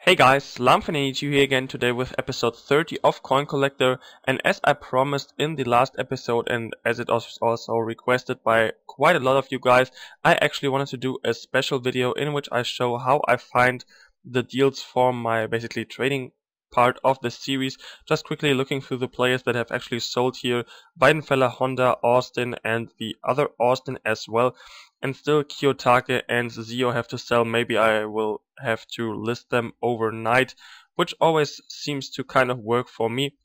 Hey guys, Lamfin82 here again today with episode 30 of Coin Collector, and as I promised in the last episode and as it was also requested by quite a lot of you guys, I actually wanted to do a special video in which I show how I find the deals for my basically trading part of the series. Just quickly looking through the players that have actually sold here: Weidenfeller, Honda, Austin, and the other Austin as well. And still Kiyotake and Zio have to sell. Maybe I will have to list them overnight, which always seems to kind of work for me.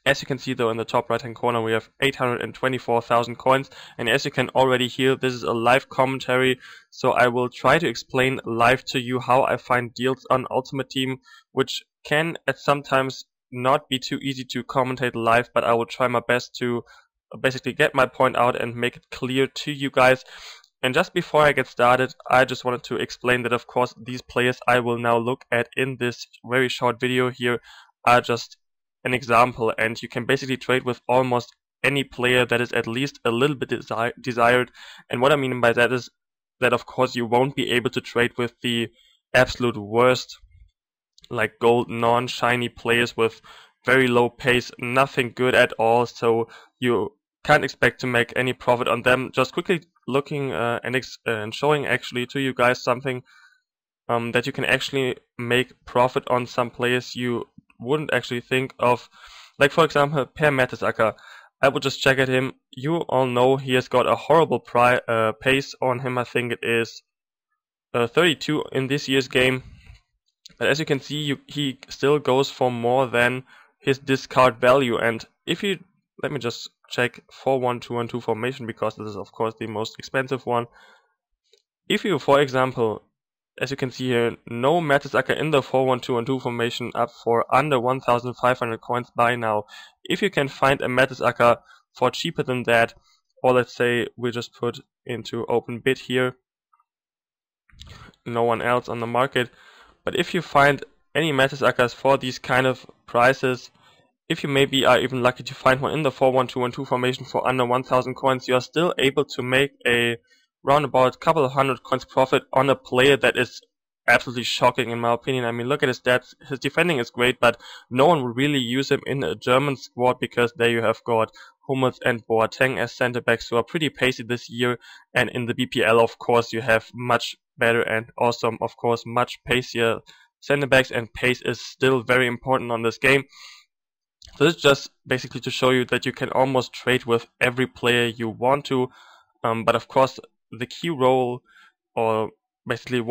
As you can see though, in the top right hand corner we have 824,000 coins, and as you can already hear, this is a live commentary, so I will try to explain live to you how I find deals on Ultimate Team, which can at sometimes not be too easy to commentate live, but I will try my best to basically get my point out and make it clear to you guys. And just before I get started, I just wanted to explain that of course these players I will now look at in this very short video here are just an example, and you can basically trade with almost any player that is at least a little bit desired. And what I mean by that is that of course you won't be able to trade with the absolute worst, like gold non-shiny players with very low pace, nothing good at all, so you can't expect to make any profit on them. Just quickly looking and showing actually to you guys something that you can actually make profit on some players you wouldn't actually think of. Like for example, Per Mertesacker. I would just check at him. You all know he has got a horrible pace on him. I think it is 32 in this year's game. But as you can see, he still goes for more than his discard value. And if you, let me just check 4-1-2-1-2 formation, because this is of course the most expensive one. If you, for example, as you can see here, no Mertesacker in the 4-1-2-1-2 formation up for under 1,500 coins by now. If you can find a Mertesacker for cheaper than that, or let's say we just put into open bid here, no one else on the market, but if you find any Mertesackers for these kind of prices, if you maybe are even lucky to find one in the 4-1-2-1-2 formation for under 1,000 coins, you are still able to make a roundabout couple of hundred coins profit on a player that is absolutely shocking in my opinion. I mean, look at his stats. His defending is great, but no one will really use him in a German squad, because there you have got Hummels and Boateng as center backs who are pretty pacey this year, and in the BPL of course you have much better and also of course much pacier center backs, and pace is still very important on this game. So this is just basically to show you that you can almost trade with every player you want to, but of course the key role, or basically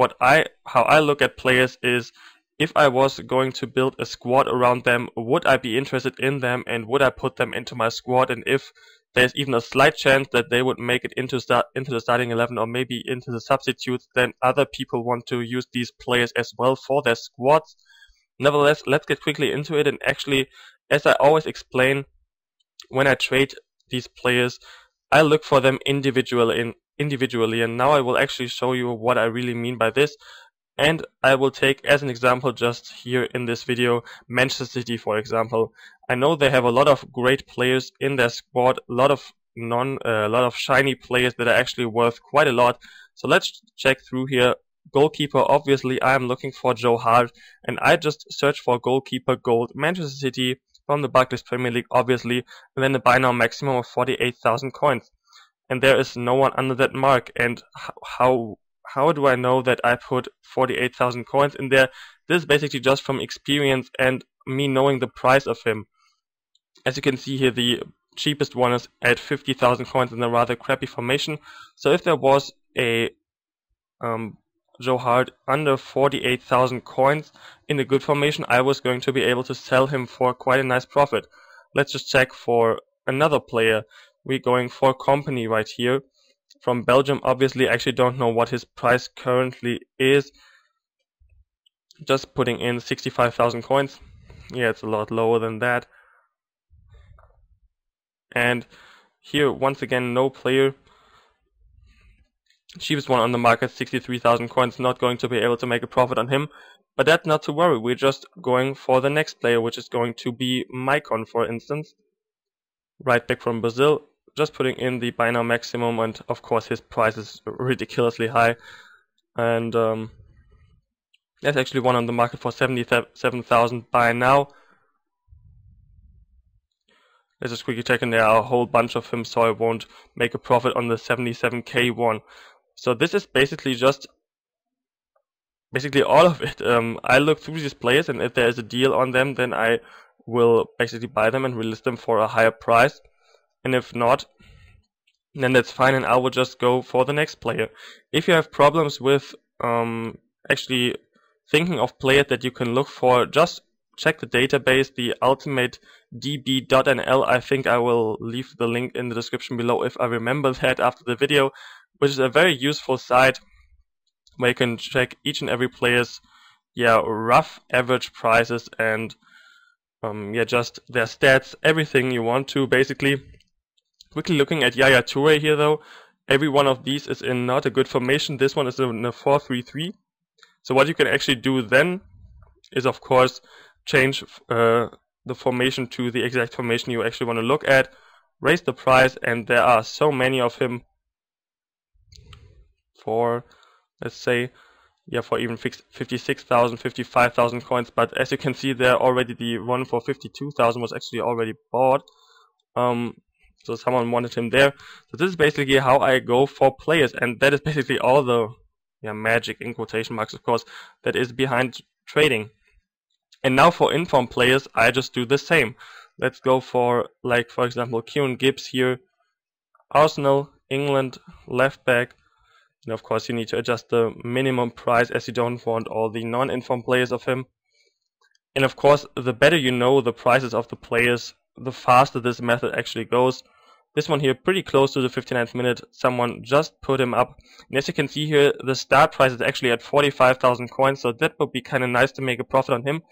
how I look at players, is if I was going to build a squad around them, would I be interested in them and would I put them into my squad? And if there's even a slight chance that they would make it into the starting 11 or maybe into the substitutes, then other people want to use these players as well for their squads. Nevertheless, let's get quickly into it. And actually, as I always explain, when I trade these players, I look for them individually, and now I will actually show you what I really mean by this. And I will take as an example just here in this video Manchester City, for example. I know they have a lot of great players in their squad, a lot of shiny players that are actually worth quite a lot. So let's check through here. Goalkeeper, obviously I am looking for Joe Hart, and I just search for goalkeeper gold Manchester City from the Barclays Premier League, obviously, and then the buy now maximum of 48,000 coins. And there is no one under that mark. And how do I know that I put 48,000 coins in there? This is basically just from experience and me knowing the price of him. As you can see here, the cheapest one is at 50,000 coins in a rather crappy formation. So if there was a Joe Hart under 48,000 coins in a good formation, I was going to be able to sell him for quite a nice profit. Let's just check for another player. We're going for Company right here from Belgium. Obviously, I actually don't know what his price currently is. Just putting in 65,000 coins. Yeah, it's a lot lower than that. And here, once again, no player. Cheapest one on the market, 63,000 coins. Not going to be able to make a profit on him. But that's not to worry. We're just going for the next player, which is going to be Maicon, for instance. Right back from Brazil. Just putting in the buy now maximum, and of course his price is ridiculously high. And There's actually one on the market for 77,000 by now. Let's just quickly check, and there are a whole bunch of him, so I won't make a profit on the 77k one. So this is basically all of it. I look through these players, and if there is a deal on them, then I will basically buy them and relist them for a higher price. And if not, then that's fine, and I will just go for the next player. If you have problems with actually thinking of players that you can look for, just check the database, the ultimatedb.nl. I think I will leave the link in the description below if I remember that after the video, which is a very useful site where you can check each and every player's rough average prices and just their stats, everything you want to basically. Quickly looking at Yaya Toure here though, every one of these is in not a good formation. This one is in a 4-3-3. So what you can actually do then is, of course, change the formation to the exact formation you actually want to look at, raise the price, and there are so many of him for, let's say, for even 56,000, 55,000 coins. But as you can see there, already the one for 52,000 was actually already bought. So someone wanted him there. So this is basically how I go for players, and that is basically all the magic, in quotation marks of course, that is behind trading. And now for informed players, I just do the same. Let's go for, like, for example, Kieran Gibbs here, Arsenal, England, left back. And of course you need to adjust the minimum price, as you don't want all the non-informed players of him. And of course, the better you know the prices of the players, the faster this method actually goes. This one here, pretty close to the 59th minute, someone just put him up. And as you can see here, the start price is actually at 45,000 coins, so that would be kind of nice to make a profit on him.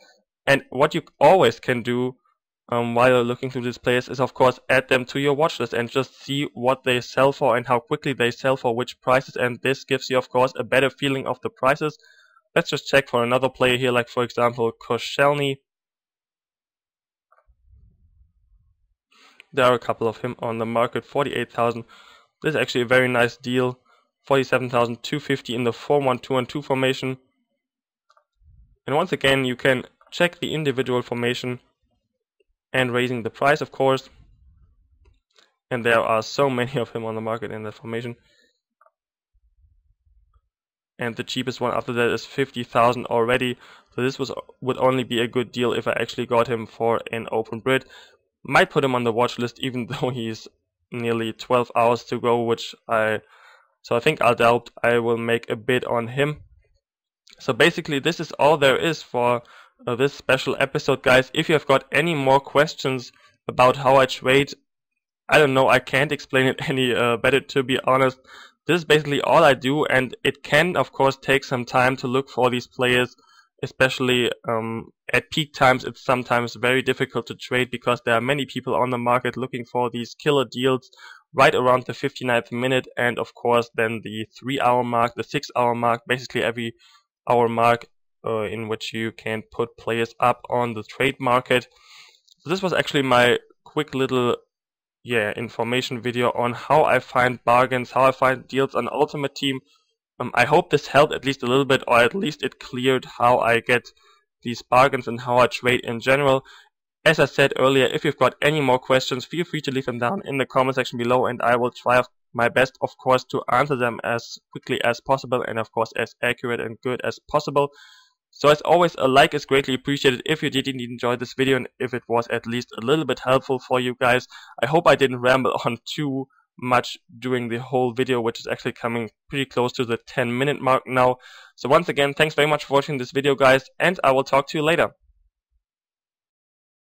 And what you always can do while you're looking through these players is, of course, add them to your watch list and just see what they sell for and how quickly they sell for which prices. And this gives you, of course, a better feeling of the prices. Let's just check for another player here, like for example, Koscielny. There are a couple of him on the market, 48,000. This is actually a very nice deal. 47,250 in the 4-1-2-1-2 formation. And once again, you can check the individual formation and raising the price, of course. And there are so many of him on the market in that formation. And the cheapest one after that is 50,000 already. So this would only be a good deal if I actually got him for an open bid. Might put him on the watch list, even though he's nearly 12 hours to go, so I think I doubt I will make a bid on him. So basically this is all there is for this special episode, guys. If you have got any more questions about how I trade, I don't know, I can't explain it any better, to be honest. This is basically all I do, and it can of course take some time to look for these players. Especially at peak times, it's sometimes very difficult to trade because there are many people on the market looking for these killer deals right around the 59th minute, and of course then the 3-hour mark, the 6-hour mark, basically every hour mark in which you can put players up on the trade market. So this was actually my quick little information video on how I find bargains, how I find deals on Ultimate Team. I hope this helped at least a little bit, or at least it cleared how I get these bargains and how I trade in general. As I said earlier, if you've got any more questions, feel free to leave them down in the comment section below, and I will try my best, of course, to answer them as quickly as possible and, of course, as accurate and good as possible. So as always, a like is greatly appreciated if you did indeed enjoy this video and if it was at least a little bit helpful for you guys. I hope I didn't ramble on too much during the whole video, which is actually coming pretty close to the 10-minute mark now. So once again, thanks very much for watching this video, guys, and I will talk to you later.